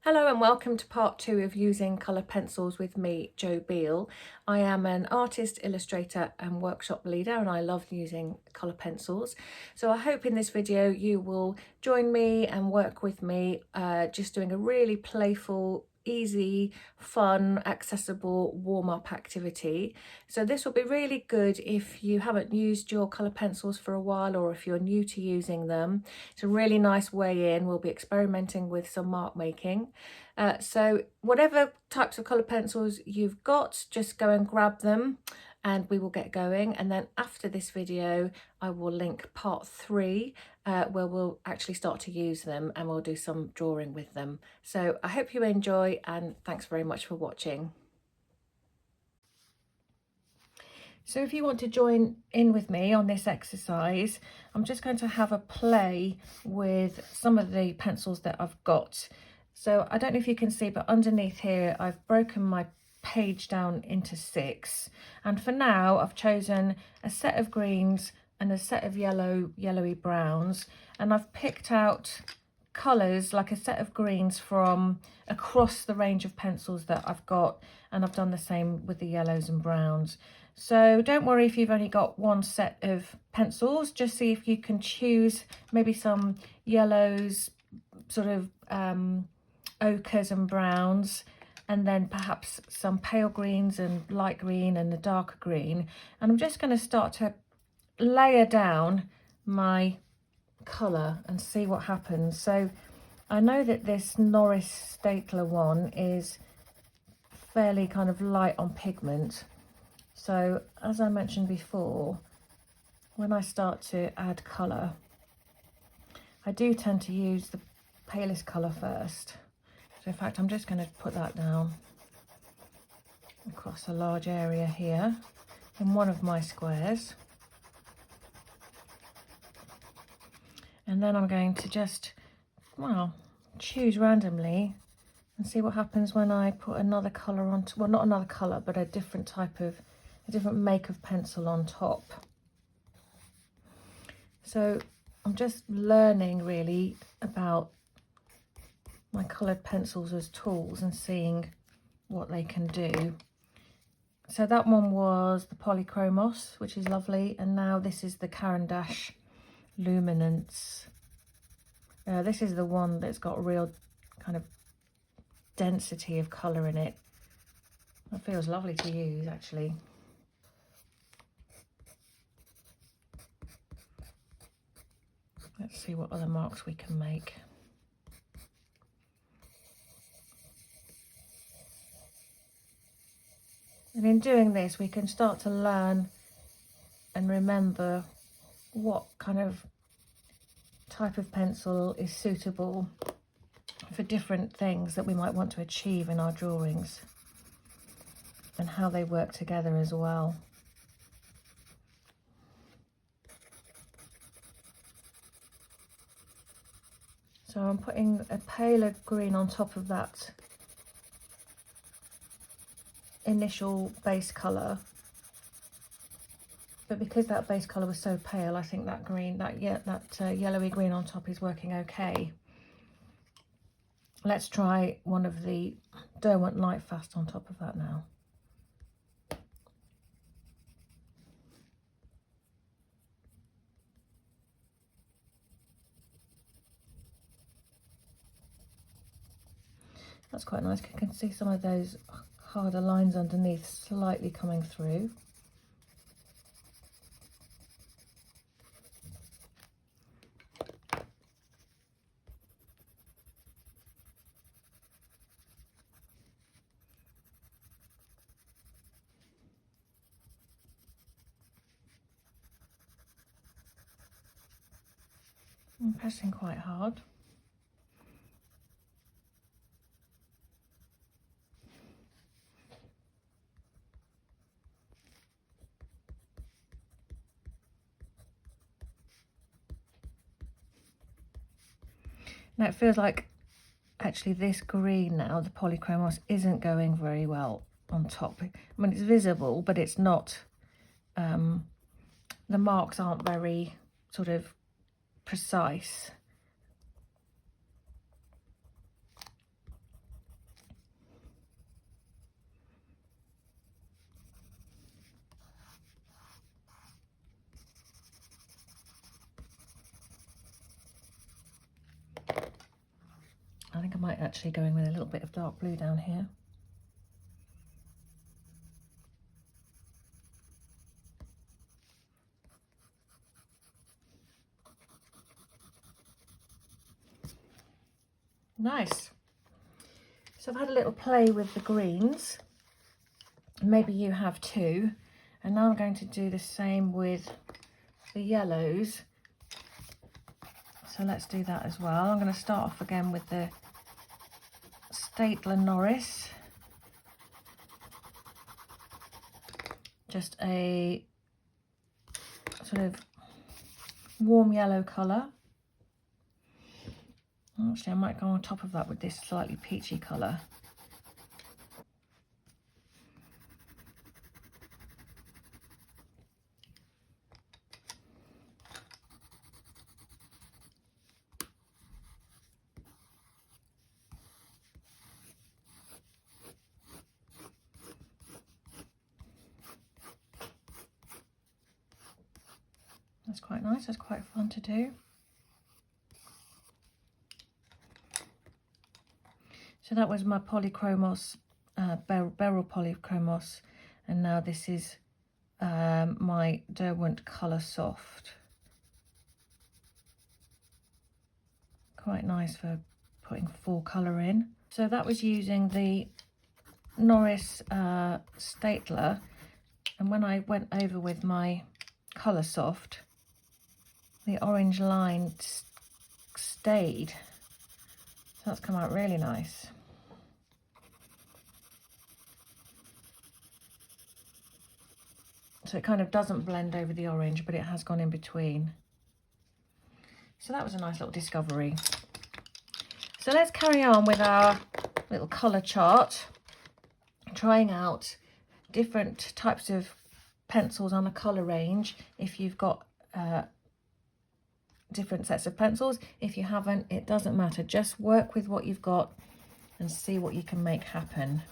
Hello and welcome to part 2 of using colour pencils with me, Jo Beale. I am an artist, illustrator and workshop leader and I love using colour pencils. So I hope in this video you will join me and work with me just doing a really playful, easy, fun, accessible warm-up activity. So this will be really good if you haven't used your colour pencils for a while or if you're new to using them. It's a really nice way in. We'll be experimenting with some mark making. So whatever types of colour pencils you've got, just go and grab them and we will get going. And then after this video, I will link part 3 where we'll actually start to use them and we'll do some drawing with them. So I hope you enjoy and thanks very much for watching. So if you want to join in with me on this exercise, I'm just going to have a play with some of the pencils that I've got. So I don't know if you can see, but underneath here, I've broken my page down into 6. And for now, I've chosen a set of greens and a set of yellowy browns. And I've picked out colours, like a set of greens from across the range of pencils that I've got. And I've done the same with the yellows and browns. So don't worry if you've only got one set of pencils, just see if you can choose maybe some yellows, sort of ochres and browns, and then perhaps some pale greens and light green and the darker green. And I'm just going to start to layer down my colour and see what happens. So I know that this Norris Stapler one is fairly kind of light on pigment. So as I mentioned before, when I start to add colour, I do tend to use the palest colour first. So in fact, I'm just going to put that down across a large area here in one of my squares. And then I'm going to just, well, choose randomly and see what happens when I put another colour on, well, not another colour, but a different make of pencil on top. So I'm just learning really about my coloured pencils as tools and seeing what they can do. So that one was the Polychromos, which is lovely, and now this is the Caran d'Ache Luminance. This is the one that's got a real kind of density of colour in it. It feels lovely to use actually. Let's see what other marks we can make. And in doing this, we can start to learn and remember what kind of type of pencil is suitable for different things that we might want to achieve in our drawings and how they work together as well. So I'm putting a paler green on top of that initial base colour, but because that base colour was so pale, I think that green, that yellowy green on top is working okay. Let's try one of the Derwent Light Fast on top of that now. That's quite nice. You can see some of those harder lines underneath slightly coming through. I'm pressing quite hard. Now it feels like actually this green now, the Polychromos, isn't going very well on top. I mean, it's visible, but it's not, the marks aren't very sort of precise. think I might actually go in with a little bit of dark blue down here. Nice. So I've had a little play with the greens. Maybe you have too. And now I'm going to do the same with the yellows. So let's do that as well. I'm going to start off again with the Statler Norris. Just a sort of warm yellow colour. Actually, I might go on top of that with this slightly peachy colour. That's quite nice, that's quite fun to do. So that was my polychromos, Beryl polychromos, and now this is my Derwent Colour Soft. Quite nice for putting full colour in. So that was using the Norris Statler, and when I went over with my Colour Soft, the orange line stayed. So that's come out really nice. So it kind of doesn't blend over the orange, but it has gone in between. So that was a nice little discovery. So let's carry on with our little colour chart, trying out different types of pencils on a colour range. If you've got different sets of pencils, if you haven't, it doesn't matter. Just work with what you've got and see what you can make happen.